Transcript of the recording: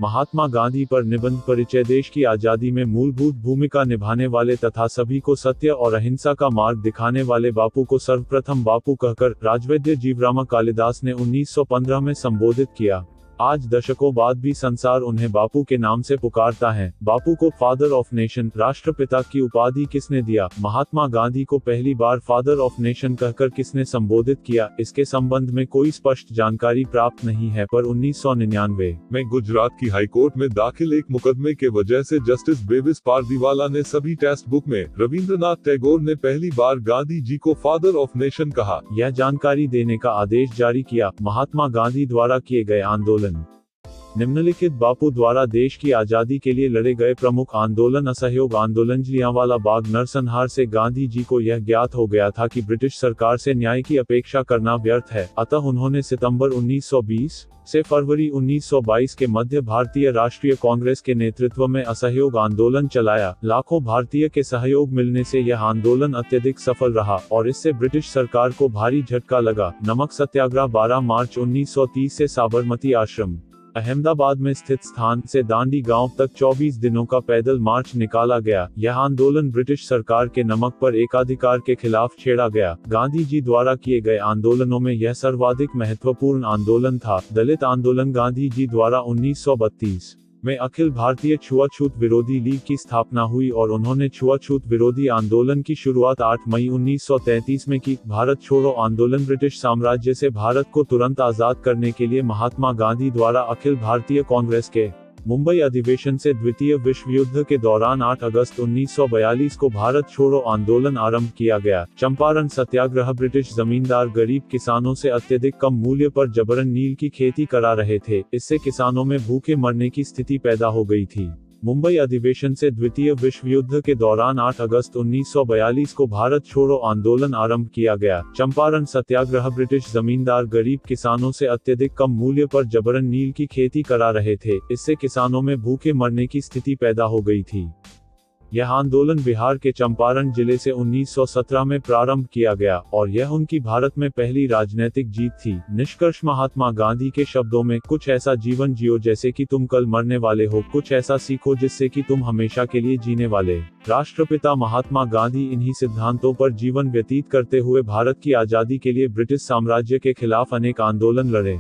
महात्मा गांधी पर निबंध परिचय। देश की आजादी में मूलभूत भूमिका निभाने वाले तथा सभी को सत्य और अहिंसा का मार्ग दिखाने वाले बापू को सर्वप्रथम बापू कहकर राजवैद्य जीवराम कालिदास ने 1915 में संबोधित किया। आज दशकों बाद भी संसार उन्हें बापू के नाम से पुकारता है। बापू को फादर ऑफ नेशन, राष्ट्रपिता की उपाधि किसने दिया? महात्मा गांधी को पहली बार फादर ऑफ नेशन कहकर किसने संबोधित किया? इसके संबंध में कोई स्पष्ट जानकारी प्राप्त नहीं है, पर 1999 में गुजरात की हाईकोर्ट में दाखिल एक मुकदमे के वजह से जस्टिस बेबिस पारदीवाला ने सभी टेक्स्ट बुक में रविंद्रनाथ टैगोर ने पहली बार गांधी जी को फादर ऑफ नेशन कहा। यह जानकारी देने का आदेश जारी किया। महात्मा गांधी द्वारा किए गए आंदोलन। निम्नलिखित बापू द्वारा देश की आजादी के लिए लड़े गए प्रमुख आंदोलन। असहयोग आंदोलन। जलियांवाला बाग नरसंहार से गांधी जी को यह ज्ञात हो गया था कि ब्रिटिश सरकार से न्याय की अपेक्षा करना व्यर्थ है, अतः उन्होंने सितंबर 1920 से फरवरी 1922 के मध्य भारतीय राष्ट्रीय कांग्रेस के नेतृत्व में असहयोग आंदोलन चलाया। लाखों भारतीय के सहयोग मिलने से यह आंदोलन अत्यधिक सफल रहा और इससे ब्रिटिश सरकार को भारी झटका लगा। नमक सत्याग्रह। 12 मार्च 1930 से साबरमती आश्रम अहमदाबाद में स्थित स्थान से दांडी गांव तक 24 दिनों का पैदल मार्च निकाला गया। यह आंदोलन ब्रिटिश सरकार के नमक पर एकाधिकार के खिलाफ छेड़ा गया। गांधी जी द्वारा किए गए आंदोलनों में यह सर्वाधिक महत्वपूर्ण आंदोलन था। दलित आंदोलन। गांधी जी द्वारा 1932 में अखिल भारतीय छुआछूत विरोधी लीग की स्थापना हुई और उन्होंने छुआछूत विरोधी आंदोलन की शुरुआत 8 मई 1933 में की। भारत छोड़ो आंदोलन। ब्रिटिश साम्राज्य से भारत को तुरंत आजाद करने के लिए महात्मा गांधी द्वारा अखिल भारतीय कांग्रेस के मुंबई अधिवेशन से द्वितीय विश्व युद्ध के दौरान 8 अगस्त 1942 को भारत छोड़ो आंदोलन आरंभ किया गया। चंपारण सत्याग्रह। ब्रिटिश जमींदार गरीब किसानों से अत्यधिक कम मूल्य पर जबरन नील की खेती करा रहे थे। इससे किसानों में भूखे मरने की स्थिति पैदा हो गई थी। मुंबई अधिवेशन से द्वितीय विश्व युद्ध के दौरान 8 अगस्त 1942 को भारत छोड़ो आंदोलन आरंभ किया गया। चंपारण सत्याग्रह। ब्रिटिश जमींदार गरीब किसानों से अत्यधिक कम मूल्य पर जबरन नील की खेती करा रहे थे। इससे किसानों में भूखे मरने की स्थिति पैदा हो गई थी। यह आंदोलन बिहार के चंपारण जिले से 1917 में प्रारंभ किया गया और यह उनकी भारत में पहली राजनीतिक जीत थी। निष्कर्ष। महात्मा गांधी के शब्दों में, कुछ ऐसा जीवन जियो जैसे कि तुम कल मरने वाले हो, कुछ ऐसा सीखो जिससे कि तुम हमेशा के लिए जीने वाले। राष्ट्रपिता महात्मा गांधी इन्हीं सिद्धांतों पर जीवन व्यतीत करते हुए भारत की आजादी के लिए ब्रिटिश साम्राज्य के खिलाफ अनेक आंदोलन लड़े।